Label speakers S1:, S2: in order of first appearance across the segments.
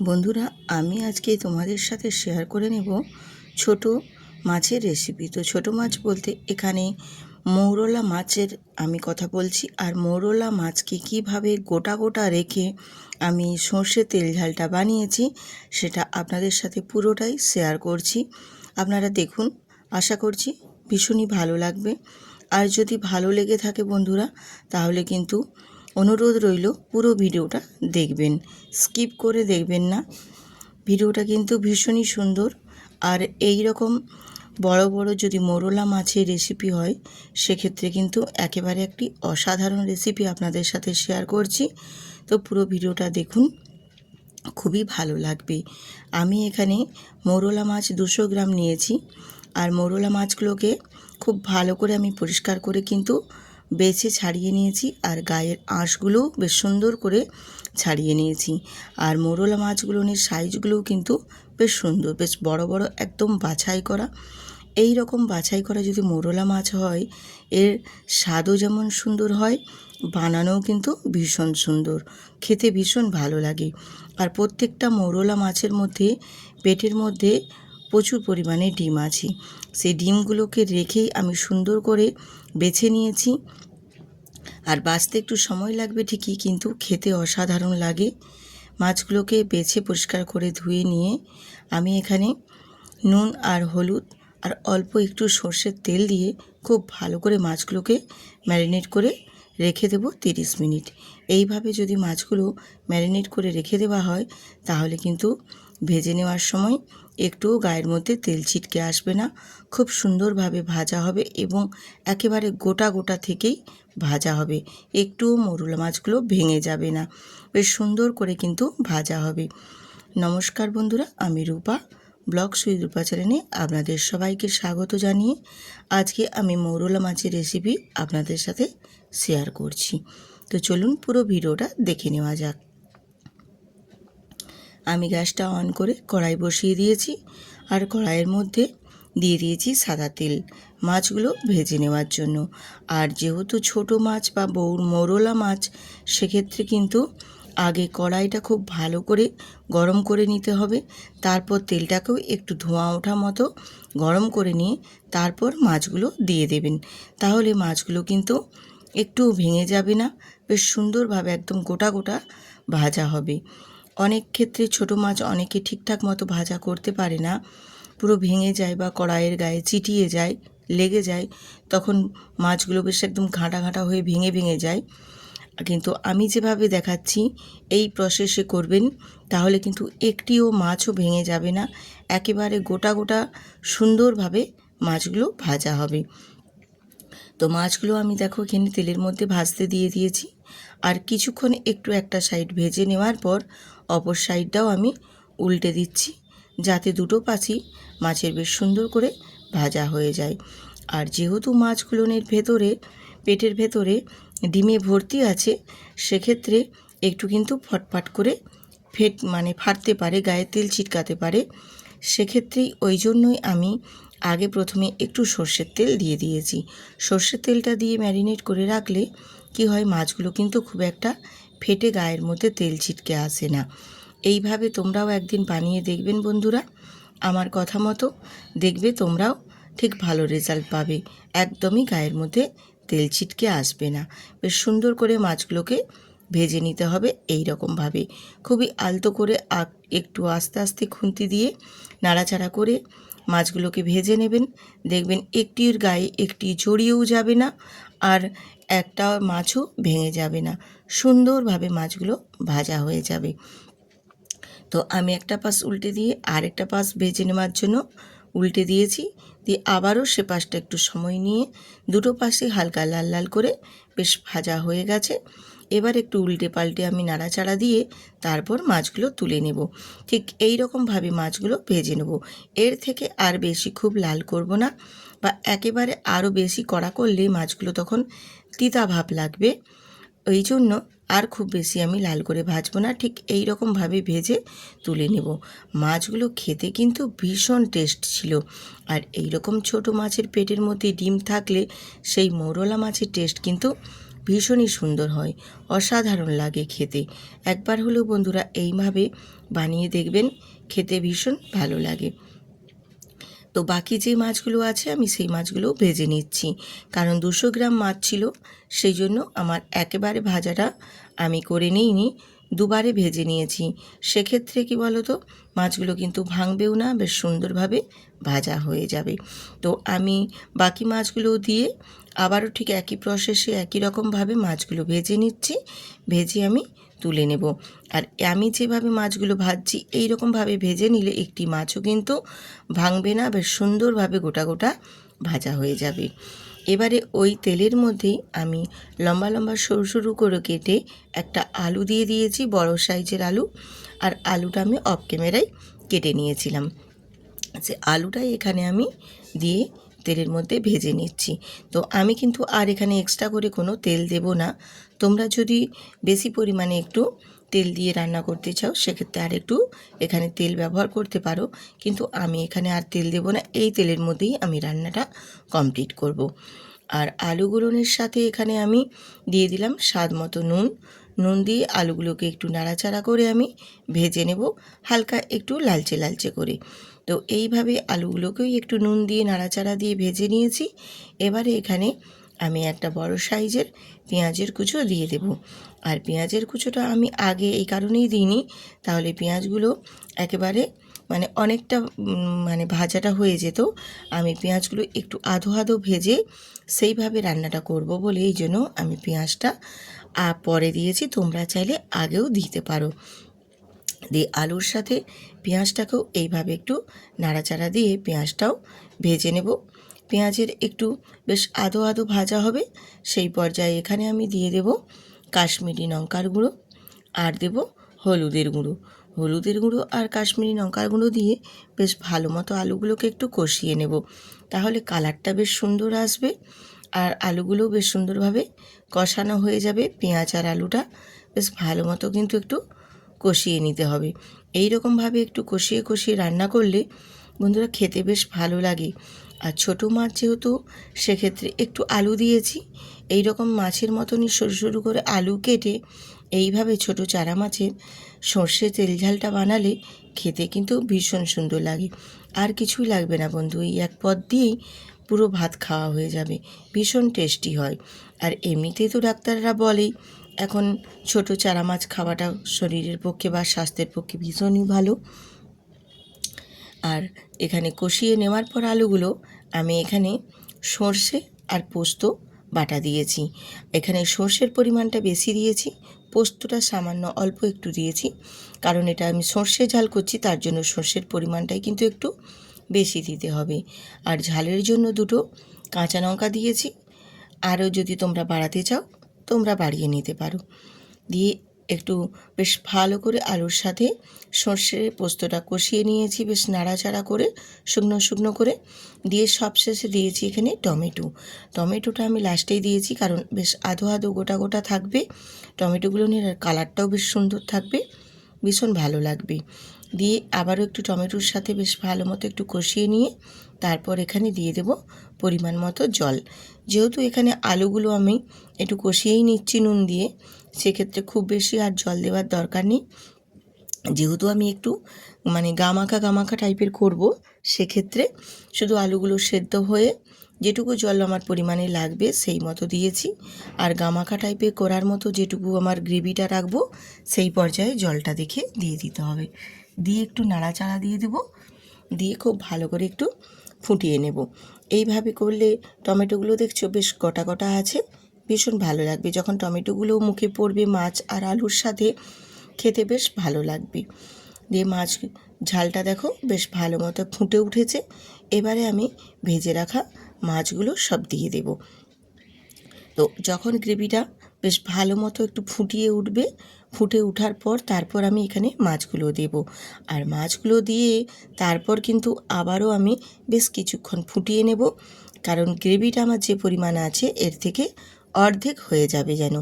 S1: বন্ধুরা, আমি আজকে তোমাদের সাথে শেয়ার করে নেব ছোট মাছের রেসিপি। তো ছোট মাছ বলতে এখানে মৌরলা মাছের আমি কথা বলছি। আর মৌরলা মাছকে কিভাবে গোটা গোটা রেখে আমি সর্ষে তেল ঝালটা বানিয়েছি সেটা আপনাদের সাথে পুরোটাই শেয়ার করছি। আপনারা দেখুন, আশা করছি ভীষণই ভালো লাগবে। আর যদি ভালো লেগে থাকে বন্ধুরা, তাহলে কিন্তু অনুরোধ রইল পুরো ভিডিওটা দেখবেন, স্কিপ করে দেখবেন না। ভিডিওটা কিন্তু ভীষণই সুন্দর। আর এই রকম বড় বড় যদি মৌরলা মাছের রেসিপি হয়, সেক্ষেত্রে কিন্তু একেবারে একটি অসাধারণ রেসিপি আপনাদের সাথে শেয়ার করছি। তো পুরো ভিডিওটা দেখুন, খুবই ভালো লাগবে। আমি এখানে মৌরলা মাছ 200 গ্রাম নিয়েছি। আর মৌরলা মাছগুলোকে খুব ভালো করে আমি পরিষ্কার করে কিন্তু বেছে ছাড়িয়ে নিয়েছি। আর গায়ের আঁশগুলোও বেশ সুন্দর করে ছাড়িয়ে নিয়েছি। আর মৌরলা মাছগুলোর সাইজগুলোও কিন্তু বেশ সুন্দর, বেশ বড় বড়, একদম বাছাই করা। এই রকম বাছাই করা যদি মৌরলা মাছ হয়, এর স্বাদও যেমন সুন্দর হয়, বানানোও কিন্তু ভীষণ সুন্দর, খেতে ভীষণ ভালো লাগে। আর প্রত্যেকটা মৌরলা মাছের মধ্যে পেটের মধ্যে প্রচুর পরিমাণে ডিম আছে। সেই ডিমগুলোকে রেখেই আমি সুন্দর করে বেছে নিয়েছি। আর বাছতে একটু সময় লাগবে ঠিকই, কিন্তু খেতে অসাধারণ লাগে। মাছগুলোকে বেছে পরিষ্কার করে ধুয়ে নিয়ে আমি এখানে নুন আর হলুদ আর অল্প একটু সর্ষের তেল দিয়ে খুব ভালো করে মাছগুলোকে ম্যারিনেট করে রেখে দেব 30 মিনিট। এইভাবে যদি মাছগুলো ম্যারিনেট করে রেখে দেওয়া হয়, তাহলে কিন্তু ভেজে নেওয়ার সময় একটুও গায়ের মধ্যে তেল ছিটকে আসবে না। খুব সুন্দরভাবে ভাজা হবে এবং একেবারে গোটা গোটা থেকেই ভাজা হবে। একটুও মৌরলা মাছগুলো ভেঙে যাবে না, বেশ সুন্দর করে কিন্তু ভাজা হবে। নমস্কার বন্ধুরা, আমি রূপা, ব্লগ সুইট রূপা চ্যানেলে আপনাদের সবাইকে স্বাগত জানিয়ে আজকে আমি মৌরলা মাছের রেসিপি আপনাদের সাথে শেয়ার করছি। তো চলুন পুরো ভিডিওটা দেখে নেওয়া যাক। আমি গ্যাসটা অন করে কড়াই বসিয়ে দিয়েছি। আর কড়াইয়ের মধ্যে দিয়ে দিয়েছি সাদা তেল, মাছগুলো ভেজে নেওয়ার জন্য। আর যেহেতু ছোট মাছ বা মৌরলা মাছ, সেক্ষেত্রে কিন্তু আগে কড়াইটা খুব ভালো করে গরম করে নিতে হবে। তারপর তেলটাকেও একটু ধোঁয়া ওঠা মতো গরম করে নিয়ে তারপর মাছগুলো দিয়ে দেবেন। তাহলে মাছগুলো কিন্তু একটু ভেঙে যাবে না, বেশ সুন্দরভাবে একদম গোটা গোটা ভাজা হবে। অনেক ক্ষেত্রে ছোট মাছ অনেকে ঠিকঠাক মতো ভাজা করতে পারে না, পুরো ভেঙে যায় বা কড়াইয়ের গায়ে চিটিয়ে যায়, লেগে যায়, তখন মাছগুলো বেশ একদম ঘাঁটা ঘাঁটা হয়ে ভেঙে ভেঙে যায়। কিন্তু আমি যেভাবে দেখাচ্ছি এই প্রসেসে করবেন, তাহলে কিন্তু একটিও মাছও ভেঙে যাবে না, একেবারে গোটা গোটা সুন্দরভাবে মাছগুলো ভাজা হবে। তো মাছগুলো আমি দেখো এখানে তেলের মধ্যে ভাজতে দিয়ে দিয়েছি। আর কিছুক্ষণ একটু একটা সাইড ভেজে নেওয়ার পর অপর সাইডটাও আমি উল্টে দিচ্ছি, যাতে দুটো পাশই মাছের বেশ সুন্দর করে ভাজা হয়ে যায়। আর যেহেতু মাছগুলোর ভেতরে, পেটের ভেতরে ডিমে ভর্তি আছে, সেক্ষেত্রে একটু কিন্তু ফটফট করে ফাটতে পারে, গায়ে তেল ছিটকাতে পারে। সেক্ষেত্রেই ওই জন্যই আমি আগে প্রথমে একটু সর্ষের তেল দিয়ে দিয়েছি। সর্ষের তেলটা দিয়ে ম্যারিনেট করে রাখলে কি হয়, মাছগুলো কিন্তু খুব একটা ফেটে গায়ের মধ্যে তেল ছিটকে আসে না। এইভাবে তোমরাও একদিন বানিয়ে দেখবেন বন্ধুরা, আমার কথা মতো দেখবে তোমরাও ঠিক ভালো রেজাল্ট পাবে। একদমই গায়ের মধ্যে তেল ছিটকে আসবে না। বেশ সুন্দর করে মাছগুলোকে ভেজে নিতে হবে এই রকমভাবে, খুবই আলতো করে একটু আস্তে আস্তে খুন্তি দিয়ে নাড়াচাড়া করে মাছগুলোকে ভেজে নেবেন। দেখবেন একটির গায়ে একটি জড়িয়েও যাবে না, আর একটা মাছও ভেঙে যাবে না, সুন্দরভাবে মাছগুলো ভাজা হয়ে যাবে। তো আমি একটা পাশ উল্টে দিয়ে আরেকটা পাশ ভেজে নেওয়ার জন্য উল্টে দিয়েছি, দিয়ে আবারও সে পাশটা একটু সময় নিয়ে দুটো পাশে হালকা লাল লাল করে বেশ ভাজা হয়ে গেছে। এবার একটু উল্টে পাল্টে আমি নাড়াচাড়া দিয়ে তারপর মাছগুলো তুলে নেব। ঠিক এই রকমভাবে মাছগুলো ভেজে নেব। এর থেকে আর বেশি খুব লাল করব না, বা একেবারে আরও বেশি কড়া করলে মাছগুলো তখন তিতা ভাব লাগবে। ওই জন্য আর খুব বেশি আমি লাল করে ভাজবো না, ঠিক এই রকমভাবে ভেজে তুলে নেব। মাছগুলো খেতে কিন্তু ভীষণ টেস্ট ছিল। আর এই রকম ছোট মাছের পেটের মধ্যে ডিম থাকলে সেই মৌরলা মাছের টেস্ট কিন্তু ভীষণই সুন্দর হয়, অসাধারণ লাগে খেতে। একবার হলেও বন্ধুরা এইভাবে বানিয়ে দেখবেন, খেতে ভীষণ ভালো লাগে। তো বাকি যে মাছগুলো আছে আমি সেই মাছগুলো ভেজে নিচ্ছি, কারণ 200 গ্রাম মাছ ছিল, সেই জন্য আমার একেবারে ভাজাটা আমি করে নিইনি, দুবারে ভেজে নিয়েছি। সেক্ষেত্রে কি বলো তো, মাছগুলো কিন্তু ভাঙবেও না, বেশ সুন্দরভাবে ভাজা হয়ে যাবে। তো আমি বাকি মাছগুলো দিয়ে আবারও ঠিক একই প্রসেসে একই রকমভাবে মাছগুলো ভেজে নিচ্ছি, ভেজে আমি তুলে নেব। আর আমি যেভাবে মাছগুলো ভাজছি এই রকমভাবে ভেজে নিলে একটি মাছও কিন্তু ভাঙবে না, বেশ সুন্দরভাবে গোটা গোটা ভাজা হয়ে যাবে। এবারে ওই তেলের মধ্যেই আমি লম্বা লম্বা সরু সরু করে কেটে একটা আলু দিয়ে দিয়েছি, বড় সাইজের আলু। আর আলুটা আমি অফ ক্যামেরায় কেটে নিয়েছিলাম, সে আলুটাই এখানে আমি দিয়ে তেলের মধ্যে ভেজে নিচ্ছি। তো আমি কিন্তু আর এখানে এক্সট্রা করে কোনো তেল দেব না। তোমরা যদি বেশি পরিমাণে একটু তেল দিয়ে রান্না করতে চাও সেক্ষেত্রে আর একটু এখানে তেল ব্যবহার করতে পারো, কিন্তু আমি এখানে আর তেল দেব না, এই তেলের মধ্যেই আমি রান্নাটা কমপ্লিট করব। আর আলুগুলোর সাথে এখানে আমি দিয়ে দিলাম স্বাদ মতো নুন। নুন দিয়ে আলুগুলোকে একটু নাড়াচাড়া করে আমি ভেজে নেব, হালকা একটু লালচে লালচে করে। তো এইভাবে আলুগুলোকেও একটু নুন দিয়ে নাড়াচাড়া দিয়ে ভেজে নিয়েছি। এবারে এখানে আমি একটা বড় সাইজের পেঁয়াজের কুচো দিয়ে দেব। আর পেঁয়াজের কুচোটা আমি আগে এই কারণেই দিইনি, তাহলে পেঁয়াজগুলো একেবারে মানে অনেকটা মানে ভাজাটা হয়ে যেত। আমি পেঁয়াজগুলো একটু আধো আধো ভেজে সেইভাবে রান্নাটা করব বলে এই জন্য আমি পেঁয়াজটা পরে দিয়েছি, তোমরা চাইলে আগেও দিতে পারো। দিয়ে আলুর সাথে পেঁয়াজটাকেও এইভাবে একটু নাড়াচাড়া দিয়ে পেঁয়াজটাও ভেজে নেব। পেঁয়াজের একটু বেশ আধো আধো ভাজা হবে, সেই পর্যায়ে এখানে আমি দিয়ে দেব কাশ্মীরি লঙ্কার গুঁড়ো আর দেব হলুদের গুঁড়ো। হলুদের গুঁড়ো আর কাশ্মীরি লঙ্কার গুঁড়ো দিয়ে বেশ ভালো মতো আলুগুলোকে একটু কষিয়ে নেব, তাহলে কালারটা বেশ সুন্দর আসবে আর আলুগুলোও বেশ সুন্দরভাবে কষানো হয়ে যাবে। পেঁয়াজ আর আলুটা বেশ ভালো মতো কিন্তু একটু কষিয়ে নিতে হবে। এই রকমভাবে একটু কষিয়ে কষিয়ে রান্না করলে বন্ধুরা খেতে বেশ ভালো লাগে। আর ছোটো মাছ যেহেতু সেক্ষেত্রে একটু আলু দিয়েছি, এই রকম মাছের মতনই সরু সরু করে আলু কেটে এইভাবে ছোটো চারা মাছের সর্ষে তেল ঝালটা বানালে খেতে কিন্তু ভীষণ সুন্দর লাগে। আর কিছুই লাগবে না বন্ধু, এই এক পদ দিয়েই পুরো ভাত খাওয়া হয়ে যাবে, ভীষণ টেস্টি হয়। আর এমনিতেই তো ডাক্তাররা বলেই এখন ছোট চারা মাছ খাওয়াটা শরীরের পক্ষে বা স্বাস্থ্যের পক্ষে ভীষণই ভালো। আর এখানে কষিয়ে নেওয়ার পর আলুগুলো আমি এখানে সর্ষে আর পোস্ত বাটা দিয়েছি। এখানে সর্ষের পরিমাণটা বেশি দিয়েছি, পোস্তটা সামান্য অল্প একটু দিয়েছি, কারণ এটা আমি সর্ষে ঝাল করছি, তার জন্য সর্ষের পরিমাণটাই কিন্তু একটু বেশি দিতে হবে। আর ঝালের জন্য দুটো কাঁচা লঙ্কা দিয়েছি, আরও যদি তোমরা বাড়াতে চাও তোমরা বাড়িয়ে নিতে পারো। দিয়ে একটু বেশ ভালো করে আলুর সাথে সর্ষে পোস্তটা কষিয়ে নিয়েছি, বেশ নাড়াচাড়া করে শুকনো শুকনো করে। দিয়ে সবশেষে দিয়েছি এখানে টমেটোটা আমি লাস্টেই দিয়েছি, কারণ বেশ আধো আধো গোটা গোটা থাকবে টমেটোগুলো নিয়ে, আর কালারটাও বেশ সুন্দর থাকবে, ভীষণ ভালো লাগবে। দিয়ে আবারও একটু টমেটোর সাথে বেশ ভালো মতো একটু কষিয়ে নিয়ে তারপর এখানে দিয়ে দেব পরিমাণ মতো জল। যেহেতু এখানে আলুগুলো আমি একটু কষিয়েই নিচ্ছি নুন দিয়ে, সেক্ষেত্রে খুব বেশি আর জল দেওয়ার দরকার নেই। যেহেতু আমি একটু মানে গামাখা টাইপের করব, সেক্ষেত্রে শুধু আলুগুলো সেদ্ধ হয়ে যেটুকু জল আমার পরিমাণে লাগবে সেই মতো দিয়েছি। আর গামাখা টাইপের করার মতো যেটুকু আমার গ্রেভিটা রাখবো সেই পর্যায়ে জলটা দেখে দিয়ে দিতে হবে। দিয়ে একটু নাড়াচাড়া দিয়ে দেবো, দিয়ে খুব ভালো করে একটু ফুটিয়ে নেব। এইভাবে করলে টমেটোগুলো দেখছো বেশ গোটা গোটা আছে, ভীষণ ভালো লাগবে। যখন টমেটোগুলো মুখে পড়বে মাছ আর আলুর সাথে, খেতে বেশ ভালো লাগবে। দিয়ে মাছ ঝালটা দেখো বেশ ভালো মতো ফুটে উঠেছে। এবারে আমি ভেজে রাখা মাছগুলো সব দিয়ে দেব। তো যখন গ্রেভিটা বেশ ভালো মতো একটু ফুটিয়ে উঠবে, ফুটে ওঠার পর তারপর আমি এখানে মাছগুলো দেব। আর মাছগুলো দিয়ে তারপর কিন্তু আবারও আমি বেশ কিছুক্ষণ ফুটিয়ে নেব, কারণ গ্রেভিটা আমার যে পরিমাণ আছে এর থেকে অর্ধেক হয়ে যাবে, যেন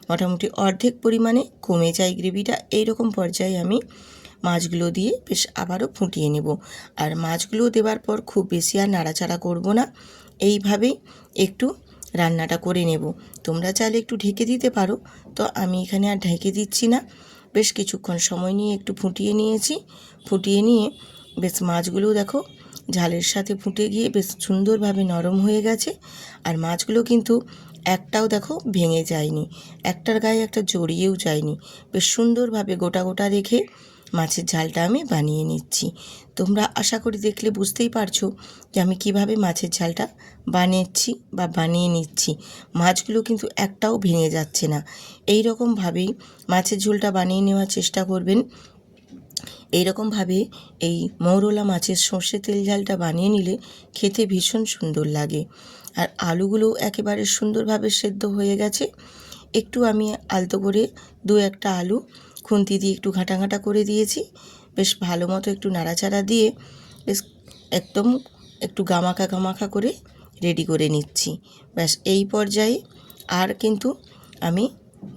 S1: মোটামুটি অর্ধেক পরিমাণে কমে যায় গ্রেভিটা। এইরকম পর্যায়ে আমি মাছগুলো দিয়ে বেশ আবারও ফুটিয়ে নেব। আর মাছগুলো দেওয়ার পর খুব বেশি আর নাড়াচাড়া করব না, এইভাবেই একটু রান্নাটা করে নেব। তোমরা চাইলে একটু ঢেকে দিতে পারো, তো আমি এখানে আর ঢেকে দিচ্ছি না। বেশ কিছুক্ষণ সময় নিয়ে একটু ফুটিয়ে নিয়েছি। ফুটিয়ে নিয়ে বেশ মাছগুলোও দেখো ঝালের সাথে ফুটে গিয়ে বেশ সুন্দরভাবে নরম হয়ে গেছে। আর মাছগুলো কিন্তু একটাও দেখো ভেঙে যায়নি, একটার গায়ে একটা জড়িয়েও যায়নি। বেশ সুন্দরভাবে গোটা গোটা রেখে মাছের ঝালটা আমি বানিয়ে নিচ্ছি। তোমরা আশা করি দেখলে বুঝতেই পারছো যে আমি কিভাবে মাছের ঝালটা বানিয়েছি বা বানিয়ে নিচ্ছি। মাছগুলো কিন্তু একটাও ভেঙে যাচ্ছে না। এই রকমভাবেই মাছের ঝোলটা বানিয়ে নেওয়ার চেষ্টা করবেন। এইরকমভাবে এই মৌরলা মাছের সর্ষে তেল ঝালটা বানিয়ে নিলে খেতে ভীষণ সুন্দর লাগে। আর আলুগুলো একেবারে সুন্দরভাবে সেদ্ধ হয়ে গেছে। একটু আমি আলতো করে দু একটা আলু খুন্তি দিয়ে একটু ঘাঁটা ঘাঁটা করে দিয়েছি। বেশ ভালো মতো একটু নাড়াচাড়া দিয়ে বেশ একদম একটু গামাখা গামাখা করে রেডি করে নিচ্ছি। ব্যাস এই পর্যায়ে আর কিন্তু আমি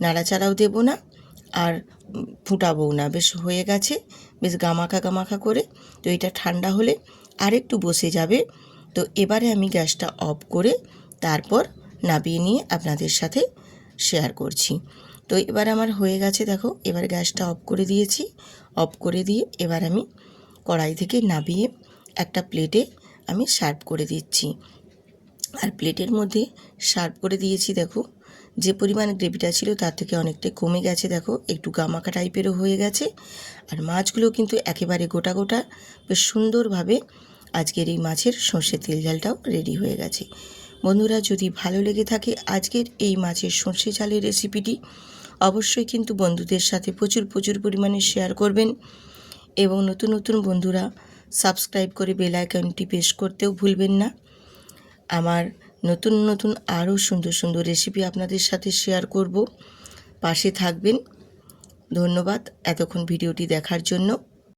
S1: নাড়াচাড়াও দেবো না আর ফুটাবও না। বেশ হয়ে গেছে বেশ গামাখা গামাখা করে। তো এটা ঠান্ডা হলে আরেকটু বসে যাবে। তো এবারে আমি গ্যাসটা অফ করে তারপর নামিয়ে নিয়ে আপনাদের সাথে শেয়ার করছি। তো এবার আমার হয়ে গেছে দেখো। এবার গ্যাসটা অফ করে দিয়েছি। অফ করে দিয়ে এবার আমি কড়াই থেকে নামিয়ে একটা প্লেটে আমি সার্ভ করে দিচ্ছি। আর প্লেটের মধ্যে সার্ভ করে দিয়েছি দেখো। যে পরিমাণ গ্রেভিটা ছিল তার থেকে অনেকটাই কমে গেছে দেখো, একটু গামাখা টাইপেরও হয়ে গেছে। আর মাছগুলো কিন্তু একেবারে গোটা গোটা বেশ সুন্দরভাবে আজকের এই মাছের সর্ষে তেল ঝালটাও রেডি হয়ে গেছে। বন্ধুরা, যদি ভালো লেগে থাকে আজকের এই মাছের সর্ষে ঝালের রেসিপিটি, অবশ্যই কিন্তু বন্ধুদের সাথে প্রচুর প্রচুর পরিমাণে শেয়ার করবেন। এবং নতুন নতুন বন্ধুরা সাবস্ক্রাইব করে বেল আইকনটি প্রেস করতেও ভুলবেন না। আমার নতুন নতুন আরও সুন্দর সুন্দর রেসিপি আপনাদের সাথে শেয়ার করব। পাশে থাকবেন। ধন্যবাদ এতক্ষণ ভিডিওটি দেখার জন্য।